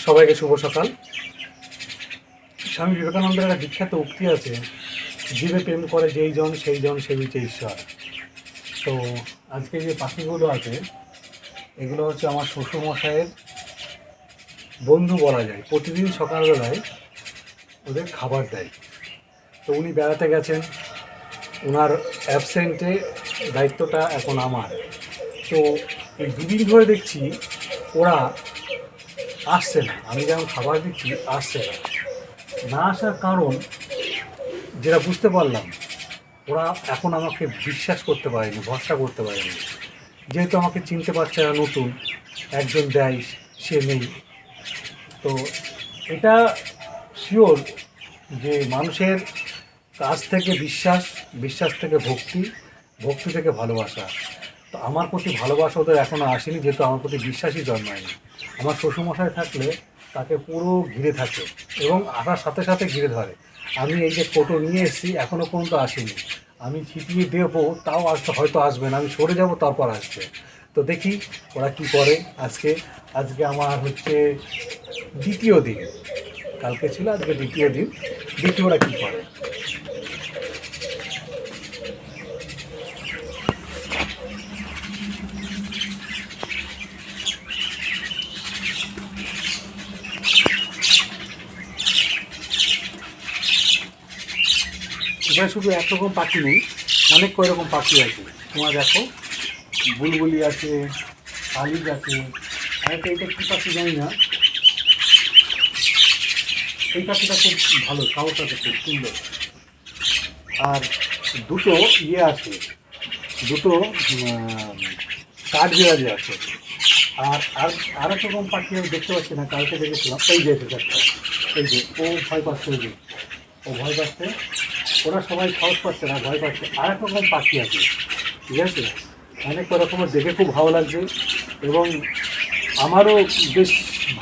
সবাইকে শুভ সকাল। স্বামী বিবেকানন্দের একটা বিখ্যাত উক্তি আছে, জীবে প্রেম করে যেই জন সেই জন সেবিছে ঈশ্বর। তো আজকে যে পাখিগুলো আছে এগুলো হচ্ছে আমার শ্বশুরমশাইয়ের বন্ধু বলা যায়। প্রতিদিন সকালবেলায় ওদের খাবার দেয়। তো উনি বেড়াতে গেছেন, ওনার অ্যাবসেন্টে দায়িত্বটা এখন আমার। তো এই দুদিন ধরে দেখছি ওরা আসছে না, আমি যেমন খাবার দিচ্ছি আসছে না। না আসার কারণ যেটা বুঝতে পারলাম, ওরা এখন আমাকে বিশ্বাস করতে পারেনি, ভরসা করতে পারেনি। যেহেতু আমাকে চিনতে পারছে না, নতুন একজন দেয়, সে নেই। তো এটা শিওর যে মানুষের কাছ থেকে বিশ্বাস, বিশ্বাস থেকে ভক্তি, ভক্তি থেকে ভালোবাসা। তো আমার প্রতি ভালোবাসা ওদের এখনও আসেনি, যেহেতু আমার প্রতি বিশ্বাসই জন্মায়নি। আমার শ্বশুরমশাই থাকলে তাকে পুরো ঘিরে থাকে এবং আসার সাথে সাথে ঘিরে ধরে। আমি এই যে ফটো নিয়ে এসেছি এখনও পর্যন্ত আসেনি, আমি ছিটিয়ে দেবো তাও আসতে হয়তো আসবে না, আমি সরে যাব তারপর আসবে। তো দেখি ওরা কি করে। আজকে আজকে আমার হচ্ছে দ্বিতীয় দিন, কালকে ছিল আজকে দ্বিতীয় দিন। দেখি ওরা কী করে। এখানে শুধু একরকম পাখি নেই, অনেক কয়রকম পাখি আছে। তোমার দেখো, বুলবুলি আছে, শালিক আছে, আরেকটা এটা কী পাখি জানি না। এই পাখিটা খুব ভালো, সাহস আছে, খুব সুন্দর। আর দুটো ইয়ে আছে, দুটো কাঠবিড়ালি আছে। আর আর আরেক রকম পাখি আমি দেখতে পাচ্ছি না, কালকে দেখেছিলাম। এই যে একটা, এই যে ও ভয় পাচ্ছে, ওই যে ও ভয় পাচ্ছে। ওরা সবাই সাহস পাচ্ছে না, ভয় পাচ্ছে। আরেক রকম পাখি আছে, ঠিক আছে। অনেক রকমের দেখে খুব ভালো লাগছে এবং আমারও বেশ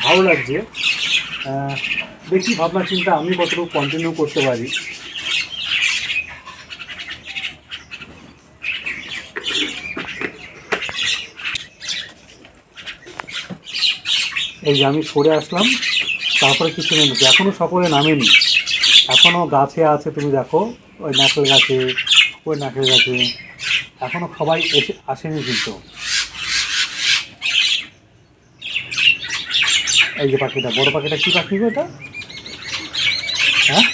ভালো লাগছে। দেখি ভাবনা চিন্তা আমি কতটুকু কন্টিনিউ করতে পারি। এই যে আমি সরে আসলাম, তারপরে কিছু নেমেছে, এখনও সকলে নামেনি, এখনও গাছে আছে। তুমি দেখো ওই নারকেল গাছে, ওই নারকেল গাছে এখনও সবাই এসে আসেনি কিন্তু। এই যে পাখিটা, বড় পাখিটা, কী পাখি গো এটা? হ্যাঁ,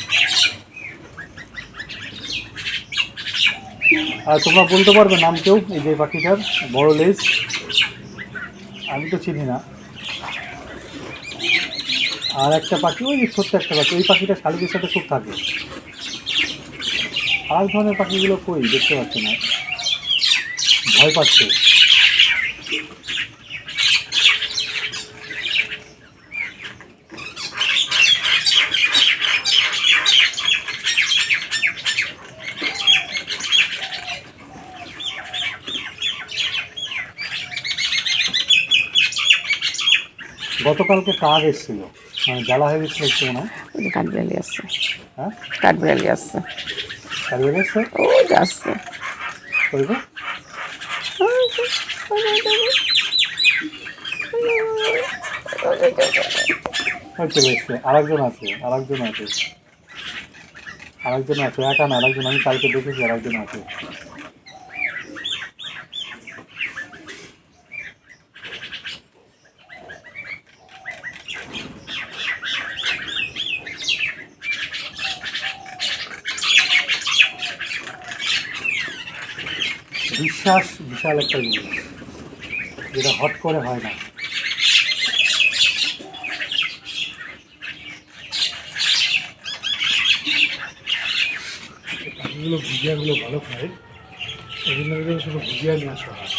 আর তোমরা বলতে পারবে নাম কেউ? এই যে পাখিটার বড় লেজ, আমি তো চিনি না। আর একটা পাখি, ওই যে ছোট্ট একটা পাখি, ওই পাখিটা শালিকের সাথে খুব থাকে। আর ধরনের পাখিগুলো কই দেখতে পাচ্ছি না, ভয় পাচ্ছে। গতকালকে কাক এসেছিল, মানে জ্বালা হয়ে গেছিল একটু মনে হয়। কাঠবিড়ালি আসছে, হ্যাঁ, কাঠবিড়ালি আসছে, কাকবেড়ে এসছে, ও আসছে। ওই গো। ওই চলে এসছে, আরেকজন আছে, আরেকজন আছে, আরেকজন আছে, একা না, আরেকজন, আমি কালকে দেখেছি আরেকজন আছে। বিশ্বাস বিশাল একটা জিনিস, যেটা হট করে হয় না। পাখিগুলো ভুজিয়াগুলো ভালো খায়, এই জন্য শুধু ভুজিয়া নিয়ে আসা হয়।